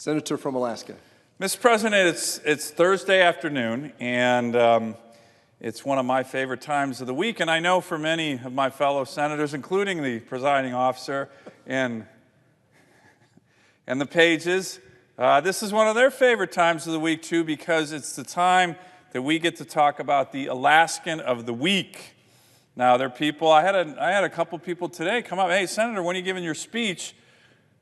Senator from Alaska. Mr. President, it's Thursday afternoon, and it's one of my favorite times of the week, and I know for many of my fellow senators, including the presiding officer and the pages, this is one of their favorite times of the week, too, because it's the time that we get to talk about the Alaskan of the week. Now, there are people, I had a couple people today come up, hey, Senator, when are you giving your speech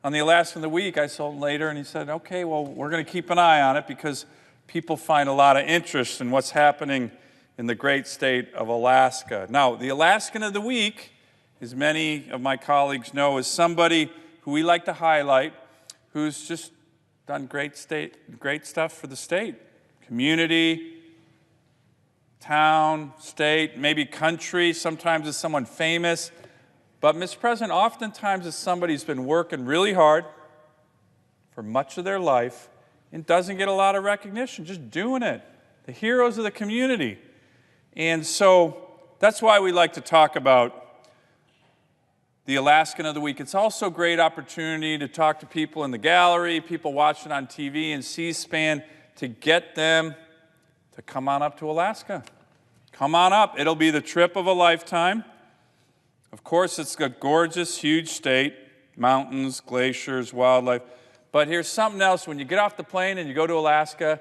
on the Alaskan of the week? I saw him later, and he said, okay, well, we're going to keep an eye on it because people find a lot of interest in what's happening in the great state of Alaska. Now, the Alaskan of the week, as many of my colleagues know, is somebody who we like to highlight who's just done great stuff for the state, community, town, state, maybe country. Sometimes it's someone famous. But, Mr. President, oftentimes it's somebody who's been working really hard for much of their life and doesn't get a lot of recognition, just doing it. The heroes of the community. And so that's why we like to talk about the Alaskan of the week. It's also a great opportunity to talk to people in the gallery, people watching on TV and C-SPAN, to get them to come on up to Alaska. Come on up. It'll be the trip of a lifetime. Of course, it's a gorgeous, huge state, mountains, glaciers, wildlife. But here's something else. When you get off the plane and you go to Alaska,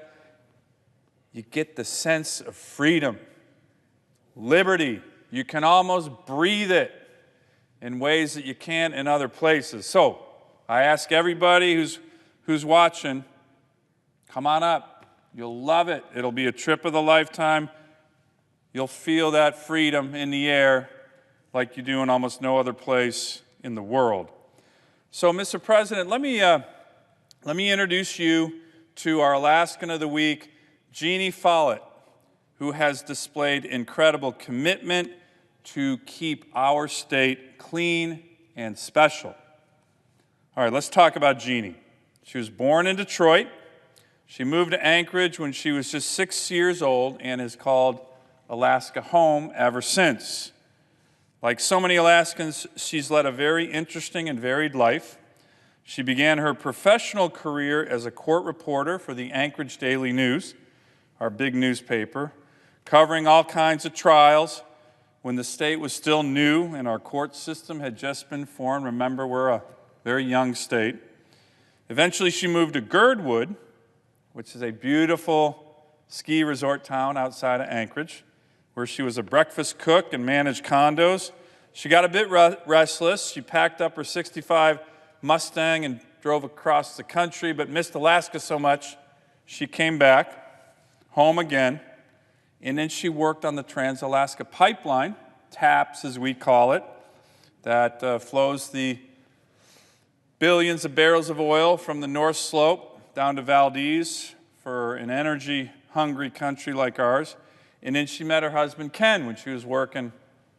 you get the sense of freedom, liberty. You can almost breathe it in ways that you can't in other places. So I ask everybody who's watching, come on up. You'll love it. It'll be a trip of the lifetime. You'll feel that freedom in the air like you do in almost no other place in the world. So, Mr. President, let me introduce you to our Alaskan of the week, Jeanne Follett, who has displayed incredible commitment to keep our state clean and special. All right, let's talk about Jeanne. She was born in Detroit. She moved to Anchorage when she was just 6 years old and has called Alaska home ever since. Like so many Alaskans, she's led a very interesting and varied life. She began her professional career as a court reporter for the Anchorage Daily News, our big newspaper, covering all kinds of trials when the state was still new and our court system had just been formed. Remember, we're a very young state. Eventually, she moved to Girdwood, which is a beautiful ski resort town outside of Anchorage, where she was a breakfast cook and managed condos. She got a bit restless. She packed up her '65 Mustang and drove across the country, but missed Alaska so much, she came back, home again, and then she worked on the Trans-Alaska Pipeline, TAPS as we call it, that flows the billions of barrels of oil from the North Slope down to Valdez for an energy-hungry country like ours. And then she met her husband, Ken, when she was working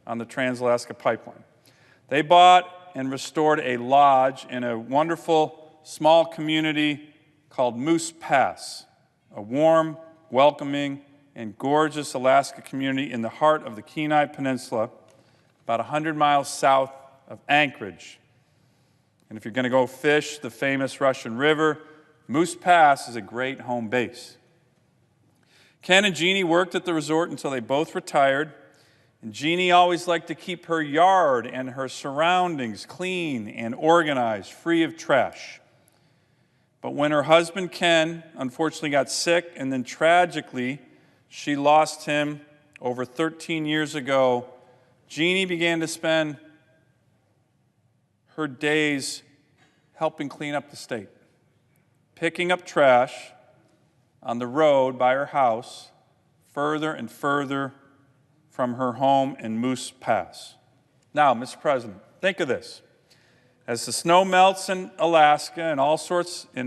on the Trans-Alaska Pipeline. They bought and restored a lodge in a wonderful small community called Moose Pass, a warm, welcoming, and gorgeous Alaska community in the heart of the Kenai Peninsula, about 100 miles south of Anchorage. And if you're going to go fish the famous Russian River, Moose Pass is a great home base. Ken and Jeanne worked at the resort until they both retired, and Jeanne always liked to keep her yard and her surroundings clean and organized, free of trash. But when her husband, Ken, unfortunately got sick, and then tragically, she lost him over 13 years ago, Jeanne began to spend her days helping clean up the state, picking up trash on the road by her house, further and further from her home in Moose Pass. Now, Mr. President, think of this. As the snow melts in Alaska and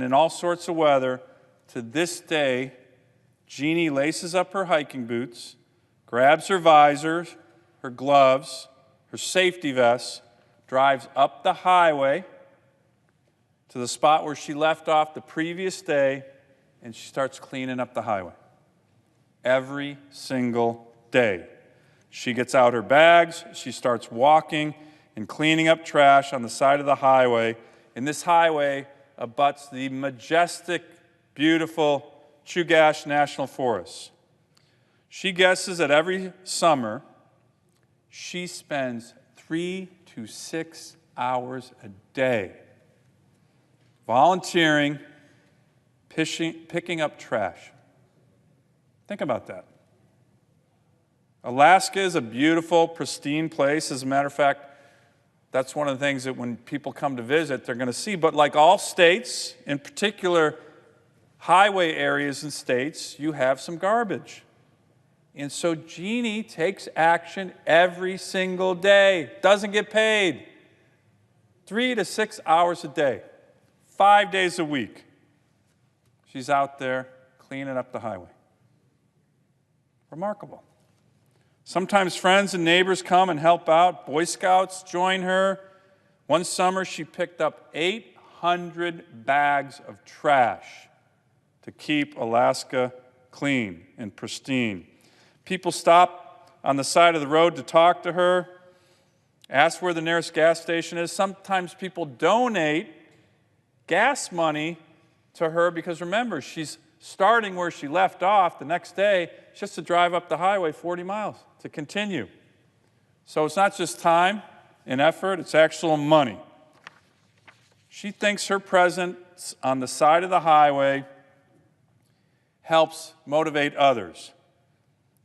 in all sorts of weather, to this day, Jeanne laces up her hiking boots, grabs her visor, her gloves, her safety vest, drives up the highway to the spot where she left off the previous day, and she starts cleaning up the highway. Every single day. She gets out her bags, she starts walking and cleaning up trash on the side of the highway. And this highway abuts the majestic, beautiful Chugach National Forest. She guesses that every summer she spends 3 to 6 hours a day volunteering, picking up trash. Think about that. Alaska is a beautiful, pristine place. As a matter of fact, that's one of the things that when people come to visit, they're going to see. But like all states, in particular highway areas and states, you have some garbage. And so Jeanne takes action every single day, doesn't get paid. 3 to 6 hours a day, 5 days a week. She's out there cleaning up the highway. Remarkable. Sometimes friends and neighbors come and help out. Boy Scouts join her. One summer, she picked up 800 bags of trash to keep Alaska clean and pristine. People stop on the side of the road to talk to her, ask where the nearest gas station is. Sometimes people donate gas money to her because, remember, she's starting where she left off the next day. She has to drive up the highway 40 miles to continue. So it's not just time and effort, it's actual money. She thinks her presence on the side of the highway helps motivate others.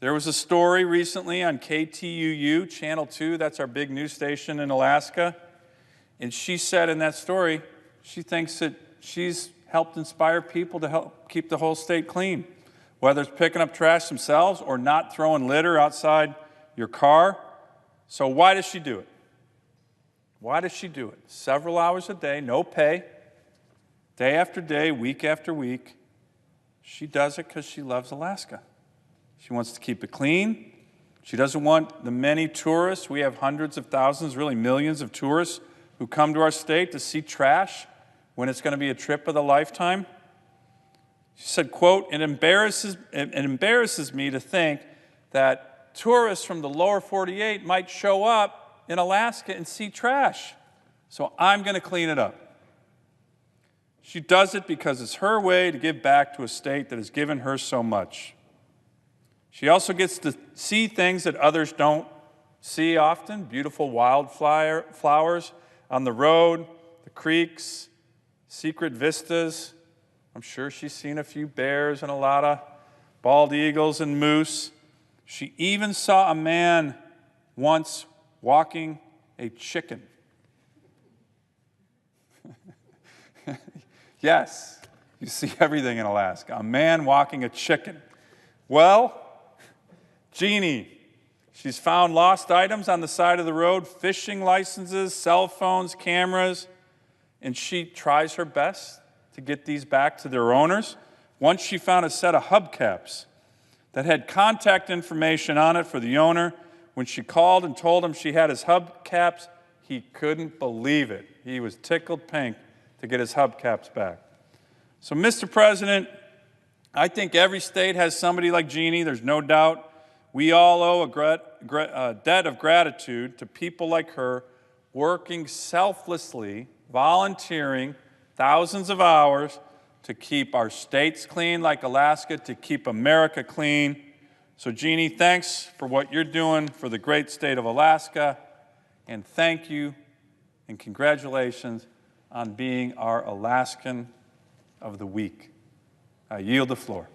There was a story recently on KTUU, Channel 2, that's our big news station in Alaska, and she said in that story, she thinks that she's helped inspire people to help keep the whole state clean, whether it's picking up trash themselves or not throwing litter outside your car. So why does she do it? Why does she do it? Several hours a day, no pay, day after day, week after week. She does it because she loves Alaska. She wants to keep it clean. She doesn't want the many tourists. We have hundreds of thousands, really millions of tourists who come to our state to see trash when it's going to be a trip of a lifetime. She said, quote, it embarrasses me to think that tourists from the lower 48 might show up in Alaska and see trash. So I'm going to clean it up. She does it because it's her way to give back to a state that has given her so much. She also gets to see things that others don't see often, beautiful wildflowers on the road, the creeks, secret vistas. I'm sure she's seen a few bears and a lot of bald eagles and moose. She even saw a man once walking a chicken. Yes, you see everything in Alaska. A man walking a chicken. Well, Jeanne, she's found lost items on the side of the road, fishing licenses, cell phones, cameras, and she tries her best to get these back to their owners. Once she found a set of hubcaps that had contact information on it for the owner. When she called and told him she had his hubcaps, he couldn't believe it. He was tickled pink to get his hubcaps back. So, Mr. President, I think every state has somebody like Jeanne, there's no doubt. We all owe a debt of gratitude to people like her working selflessly, volunteering thousands of hours to keep our states clean like Alaska, to keep America clean. So, Jeanne, thanks for what you're doing for the great state of Alaska, and thank you and congratulations on being our Alaskan of the Week. I yield the floor.